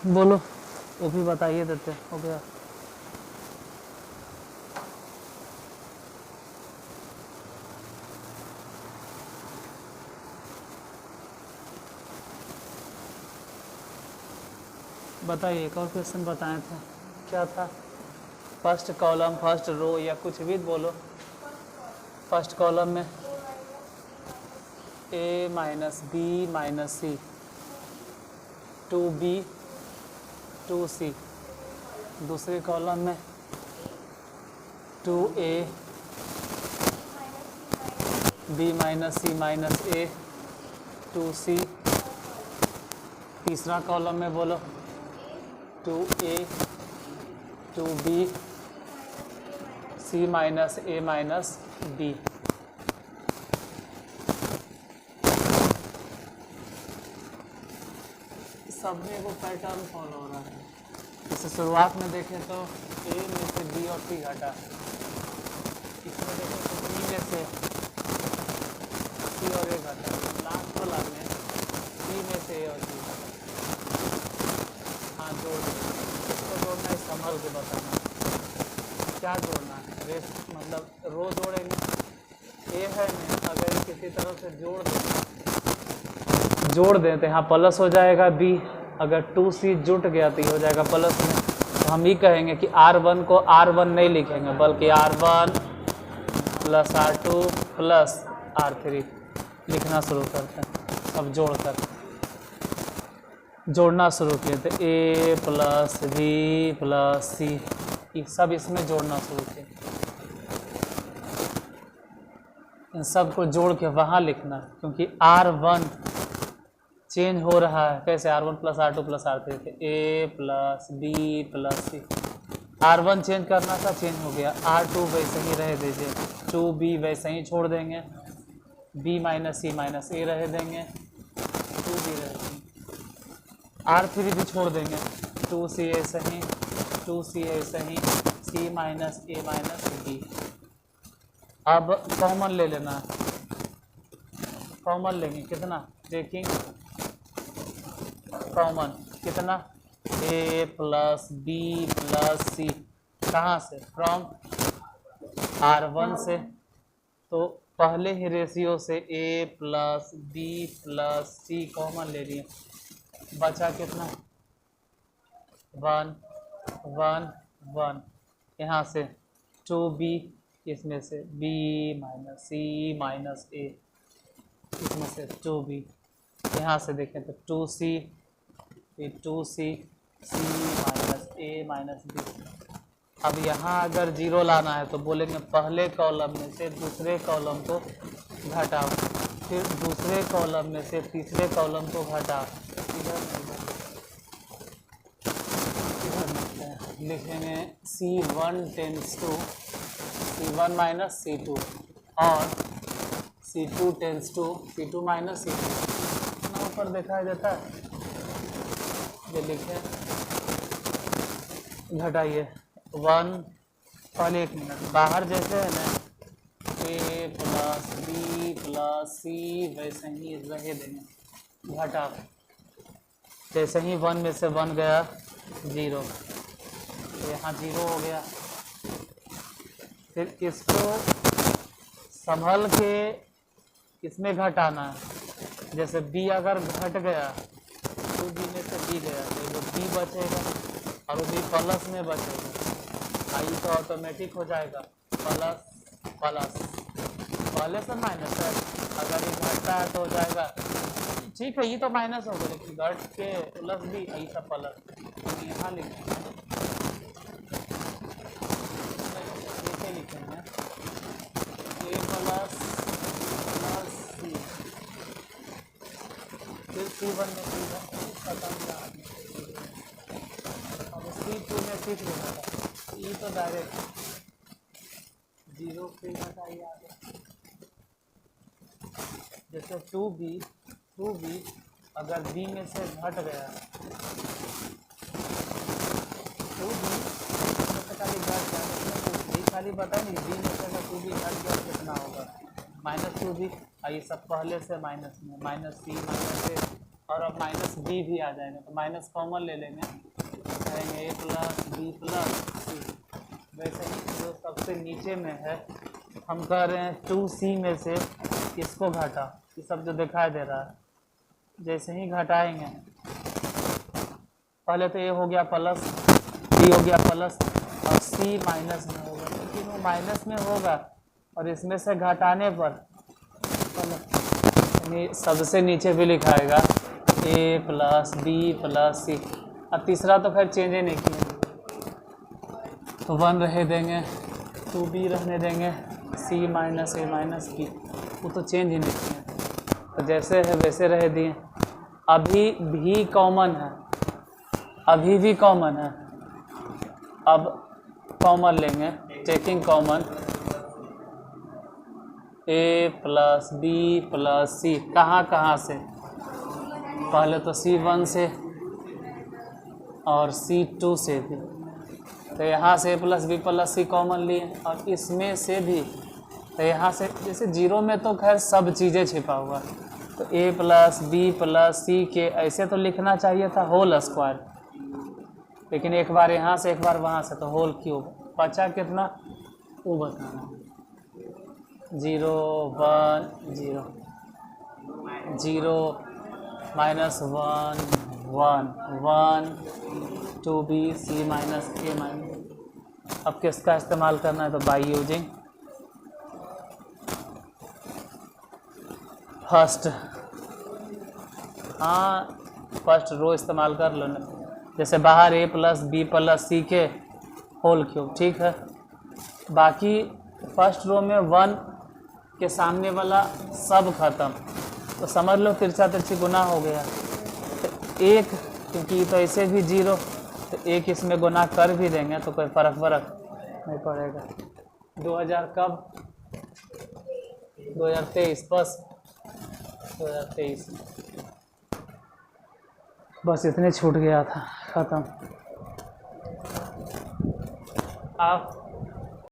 बोलो, वो भी बताइए देते हो गया। बताइए, एक और क्वेश्चन बताए थे, क्या था? फर्स्ट कॉलम, फर्स्ट रो, या कुछ भी बोलो। फर्स्ट कॉलम में a minus B minus C, 2b 2c। दूसरे कॉलम में 2a b minus C minus a, 2c। तीसरा कॉलम में बोलो 2a 2b c minus a minus b। सब में वो पैटर्न फॉलो हो रहा है। जैसे शुरुआत में देखें तो a में से b और c घटा, इसमें देखें तो b में से c और a घटा, लास्ट वाला में b में से a और c घटा। हाँ, जोड़ इसको जोड़ना है, संभल के बताना क्या जोड़ना है। रेस मतलब रो जोड़ेंगे, a है नहीं, अगर किसी तरह से जोड़ दें तो यहाँ प्लस हो जाएगा b, अगर 2c जुट गया तो हो जाएगा प्लस में। तो हम ये कहेंगे कि r1 को r1 नहीं लिखेंगे, बल्कि r1 plus r2 plus r3 लिखना शुरू करते हैं। अब जोड़ना शुरू किए तो a plus b plus c, ये सब इसमें जोड़ना शुरू किए। इन सब को जोड़ के वहाँ लिखना है, क्योंकि r1 चेंज हो रहा है। कैसे? r1 plus r2 plus r3 थे, a plus b plus c। r1 change करना था, चेंज हो गया। r2 वैसे ही रह दीजिए, 2b वैसे ही छोड़ देंगे, b minus c minus a रह देंगे, 2b रह देंगे। r3 भी छोड़ देंगे, 2c ऐसे ही, 2c ऐसे ही, c minus a minus b। अब कॉमन ले लेना, कॉमन लेंगे कितना देखेंगे, कॉमन कितना, a plus b plus c। कहाँ से? फ्रॉम r1 से। तो पहले ही रेशियो से a plus b plus c common ले लिए, बचा कितना, 1 1 1। यहाँ से 2b, इसमें से b minus c minus a, इसमें से 2b। यहाँ से देखें तो 2c, फिर 2c, c minus a minus b। अब यहाँ अगर जीरो लाना है तो बोलेंगे पहले कॉलम में से दूसरे कॉलम को घटाओ, फिर दूसरे कॉलम में से तीसरे कॉलम को घटाओ। इधर लिखेंगे c1 tense to c1 minus c2 और c2 tense to c2 minus c2। ऊपर दिखाई देता है, ये लिखे, घटाइए 1। पहले 1 मिनट बाहर जैसे है ना, a plus b plus c वैसे ही रहे देंगे, घटा। जैसे ही 1 में से 1 गया 0, तो यहाँ 0 हो गया। फिर इसको संभल के इसमें घटाना है। जैसे b अगर घट गया, 2b में से b गया तो वो b बचेगा और वो b प्लस में बचेगा। आई तो ऑटोमेटिक हो जाएगा प्लस प्लस, पहले से माइनस है, अगर ये घटता है तो हो जाएगा, ठीक है ये तो माइनस हो गया, लेकिन घट के प्लस भी आई सब प्लस। तो यहाँ लिखेंगे a प्लस प्लस c, फिर c1 में अब c2 में फिर घटा, ये तो डायरेक्ट 0 फिर घटाइए आगे। जैसे 2b अगर b में से घट गया, 2b में से खाली घट गया, खाली बता नहीं b में से अगर 2b घट गया कितना होगा, -2b। ये सब पहले से माइनस में, माइनस c माइनस a और अब माइनस बी भी आ जाएगा, तो माइनस कॉमन ले लेंगे, करेंगे ए प्लस बी प्लस सी। वैसे ही जो सबसे नीचे में है हम कर रहे हैं 2c में से इसको घटा, ये सब जो दिखाई दे रहा है जैसे ही घटाएंगे, पहले तो ए हो गया प्लस, बी हो गया प्लस और सी माइनस में होगा, लेकिन वो माइनस में होगा और इसमें से घटाने पर सबसे नीचे भी लिखाएगा ए प्लस बी प्लस सी। अब तीसरा तो खैर चेंज ही नहीं किया, तो 1 रहे देंगे, 2b रहने देंगे, c माइनस ए माइनस बी, वो तो चेंज ही नहीं किया, तो जैसे है वैसे रह दिए। अभी भी कॉमन है, अभी भी कॉमन है, अब कॉमन लेंगे, taking common A plus B plus सी, कहाँ से, पहले तो C1 से और C2 से भी, तो यहाँ से ए प्लस बी प्लस सी कॉमन लिए और इसमें से भी, तो यहाँ से जैसे जीरो में तो खैर सब चीज़ें छिपा हुआ, तो ए प्लस बी प्लस सी के ऐसे तो लिखना चाहिए था होल स्क्वायर, लेकिन एक बार यहाँ से एक बार वहाँ से, तो होल क्यूब। बचा कितना वो बताना, 0 1 0 0 minus 1 1 1 2b c minus a minus. अब किसका इस्तेमाल करना है, तो बाई यूजिंग फर्स्ट, हाँ फर्स्ट रो इस्तेमाल कर लो ना, जैसे बाहर ए प्लस बी प्लस सी के होल क्यूब, ठीक है। बाकी फर्स्ट रो में 1 के सामने वाला सब खत्म, तो समझ लो तिरछा तिरछी गुना हो गया, तो एक क्योंकि तो ऐसे भी 0, तो एक इसमें गुना कर भी देंगे तो कोई फर्क नहीं पड़ेगा। 2000 कब, 2023 बस, 2023 बस इतने छूट गया था, ख़त्म। आप